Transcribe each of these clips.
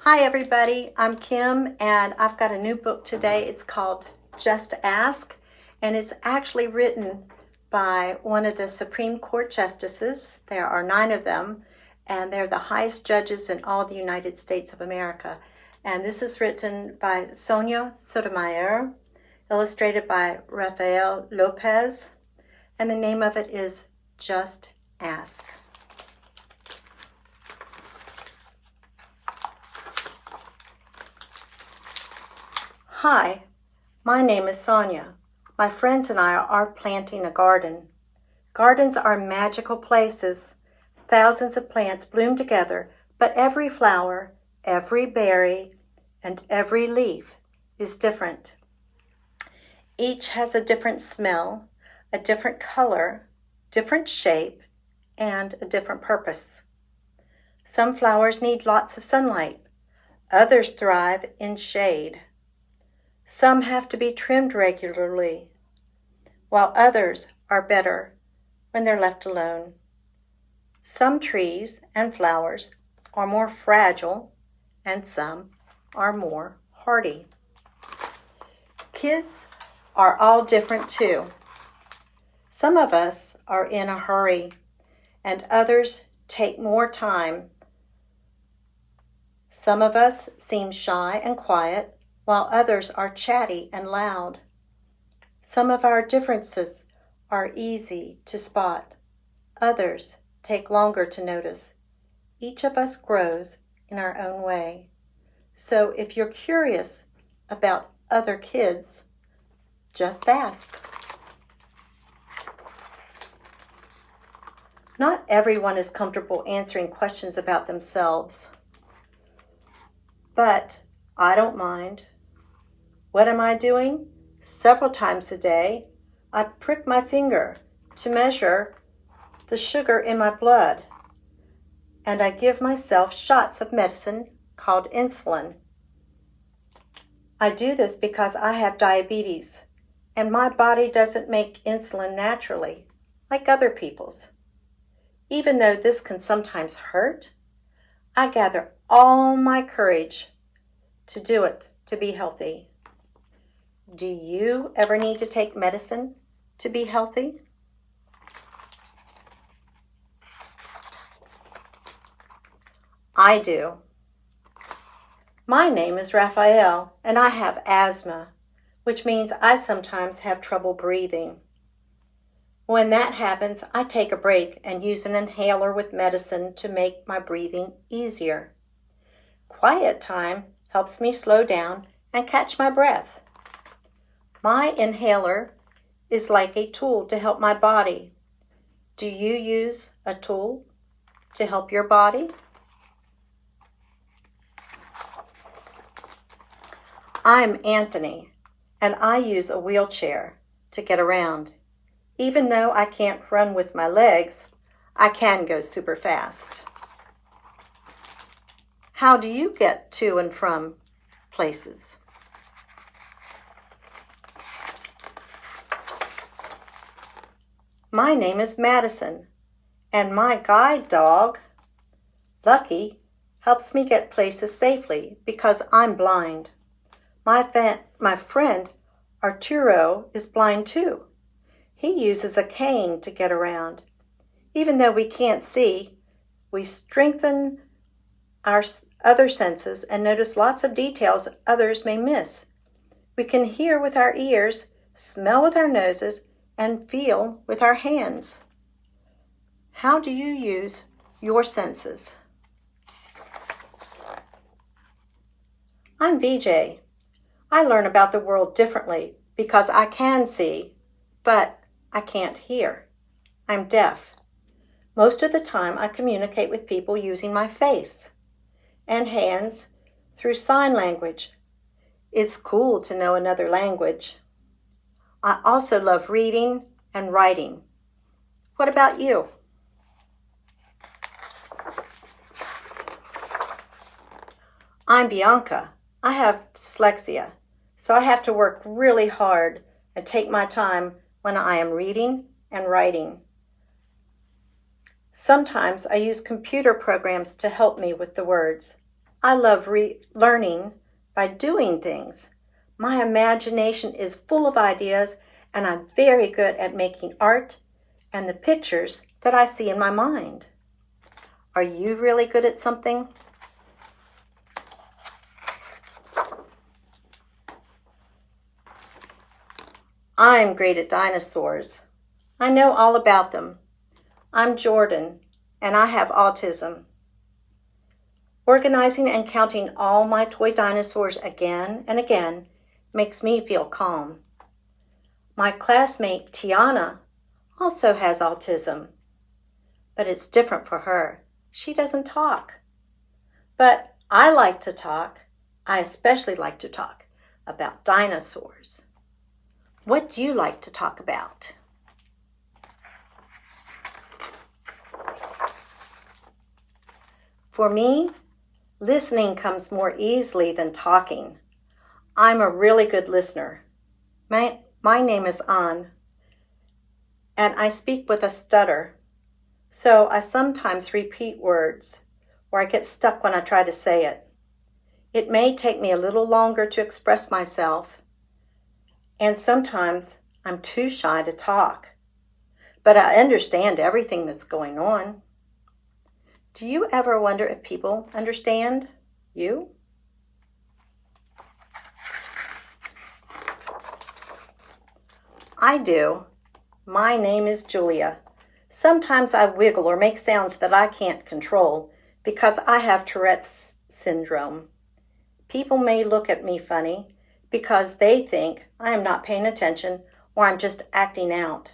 Hi everybody, I'm Kim and I've got a new book today. It's called Just Ask, and it's actually written by one of the Supreme Court justices. There are 9 of them, and they're the highest judges in all the United States of America. And this is written by Sonia Sotomayer, illustrated by Rafael Lopez, and the name of it is Just Ask. Hi, my name is Sonia. My friends and I are planting a garden. Gardens are magical places. Thousands of plants bloom together, but every flower, every berry, and every leaf is different. Each has a different smell, a different color, different shape, and a different purpose. Some flowers need lots of sunlight. Others thrive in shade. Some have to be trimmed regularly, while others are better when they're left alone. Some trees and flowers are more fragile, and some are more hardy. Kids are all different too. Some of us are in a hurry, and others take more time. Some of us seem shy and quiet, while others are chatty and loud. Some of our differences are easy to spot. Others take longer to notice. Each of us grows in our own way. So if you're curious about other kids, just ask. Not everyone is comfortable answering questions about themselves, but I don't mind. What am I doing? Several times a day, I prick my finger to measure the sugar in my blood, and I give myself shots of medicine called insulin. I do this because I have diabetes, and my body doesn't make insulin naturally, like other people's. Even though this can sometimes hurt, I gather all my courage to do it to be healthy. Do you ever need to take medicine to be healthy? I do. My name is Raphael, and I have asthma, which means I sometimes have trouble breathing. When that happens, I take a break and use an inhaler with medicine to make my breathing easier. Quiet time helps me slow down and catch my breath. My inhaler is like a tool to help my body. Do you use a tool to help your body? I'm Anthony, and I use a wheelchair to get around. Even though I can't run with my legs, I can go super fast. How do you get to and from places? My name is Madison, and my guide dog, Lucky, helps me get places safely because I'm blind. My friend, Arturo, is blind too. He uses a cane to get around. Even though we can't see, we strengthen our other senses and notice lots of details others may miss. We can hear with our ears, smell with our noses, and feel with our hands. How do you use your senses? I'm VJ. I learn about the world differently because I can see, but I can't hear. I'm deaf. Most of the time I communicate with people using my face and hands through sign language. It's cool to know another language. I also love reading and writing. What about you? I'm Bianca. I have dyslexia, so I have to work really hard and take my time when I am reading and writing. Sometimes I use computer programs to help me with the words. I love learning by doing things. My imagination is full of ideas, and I'm very good at making art and the pictures that I see in my mind. Are you really good at something? I'm great at dinosaurs. I know all about them. I'm Jordan, and I have autism. Organizing and counting all my toy dinosaurs again and again makes me feel calm. My classmate Tiana also has autism, but it's different for her. She doesn't talk. But I like to talk. I especially like to talk about dinosaurs. What do you like to talk about? For me, listening comes more easily than talking. I'm a really good listener. My name is Ann, and I speak with a stutter, so I sometimes repeat words, or I get stuck when I try to say it. It may take me a little longer to express myself, and sometimes I'm too shy to talk, but I understand everything that's going on. Do you ever wonder if people understand you? I do. My name is Julia. Sometimes I wiggle or make sounds that I can't control because I have Tourette's syndrome. People may look at me funny because they think I am not paying attention or I'm just acting out.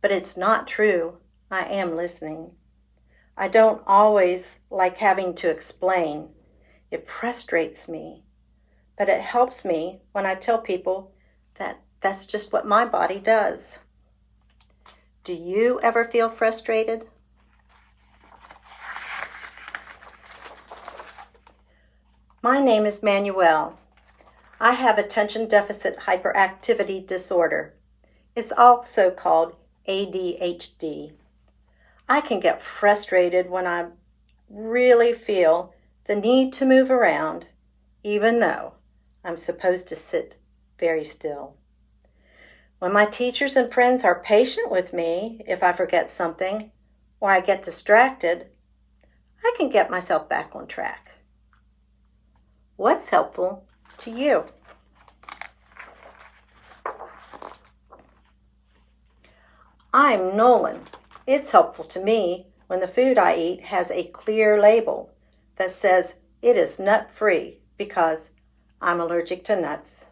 But it's not true. I am listening. I don't always like having to explain. It frustrates me. But it helps me when I tell people that that's just what my body does. Do you ever feel frustrated? My name is Manuel. I have attention deficit hyperactivity disorder. It's also called ADHD. I can get frustrated when I really feel the need to move around, even though I'm supposed to sit very still. When my teachers and friends are patient with me if I forget something or I get distracted, I can get myself back on track. What's helpful to you? I'm Nolan. It's helpful to me when the food I eat has a clear label that says it is nut-free because I'm allergic to nuts.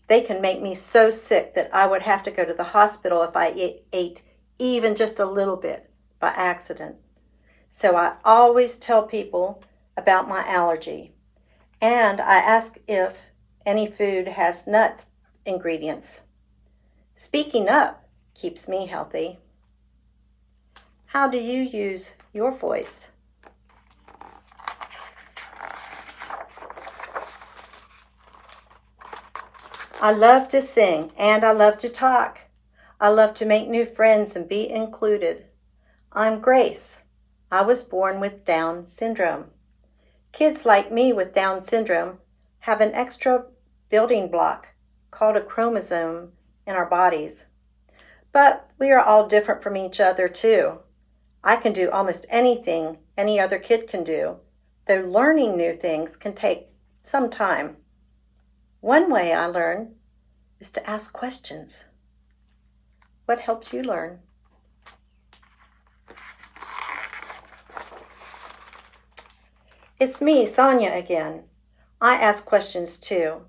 They can make me so sick that I would have to go to the hospital if I ate even just a little bit by accident. So I always tell people about my allergy, and I ask if any food has nut ingredients. Speaking up keeps me healthy. How do you use your voice? I love to sing and I love to talk. I love to make new friends and be included. I'm Grace. I was born with Down syndrome. Kids like me with Down syndrome have an extra building block called a chromosome in our bodies. But we are all different from each other too. I can do almost anything any other kid can do, though learning new things can take some time. One way I learn is to ask questions. What helps you learn? It's me, Sonia, again. I ask questions too.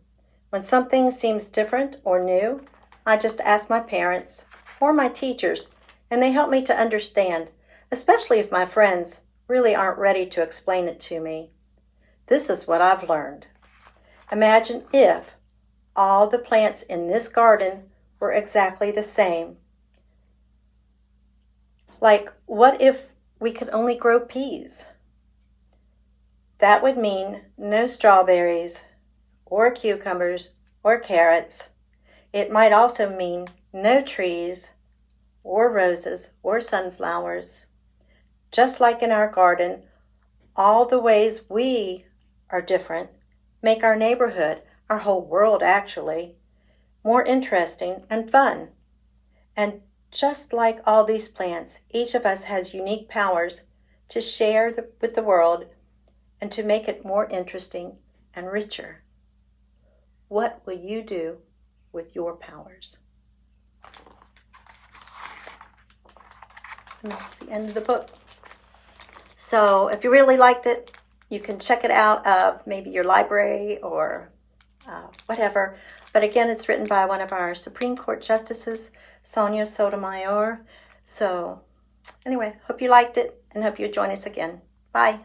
When something seems different or new, I just ask my parents or my teachers, and they help me to understand, especially if my friends really aren't ready to explain it to me. This is what I've learned. Imagine if all the plants in this garden were exactly the same. Like, what if we could only grow peas? That would mean no strawberries or cucumbers or carrots. It might also mean no trees or roses or sunflowers. Just like in our garden, all the ways we are different make our neighborhood, our whole world actually, more interesting and fun. And just like all these plants, each of us has unique powers to share with the world and to make it more interesting and richer. What will you do with your powers? And that's the end of the book. So if you really liked it, you can check it out of maybe your library or whatever. But again, it's written by one of our Supreme Court Justices, Sonia Sotomayer. So anyway, hope you liked it and hope you'll join us again. Bye.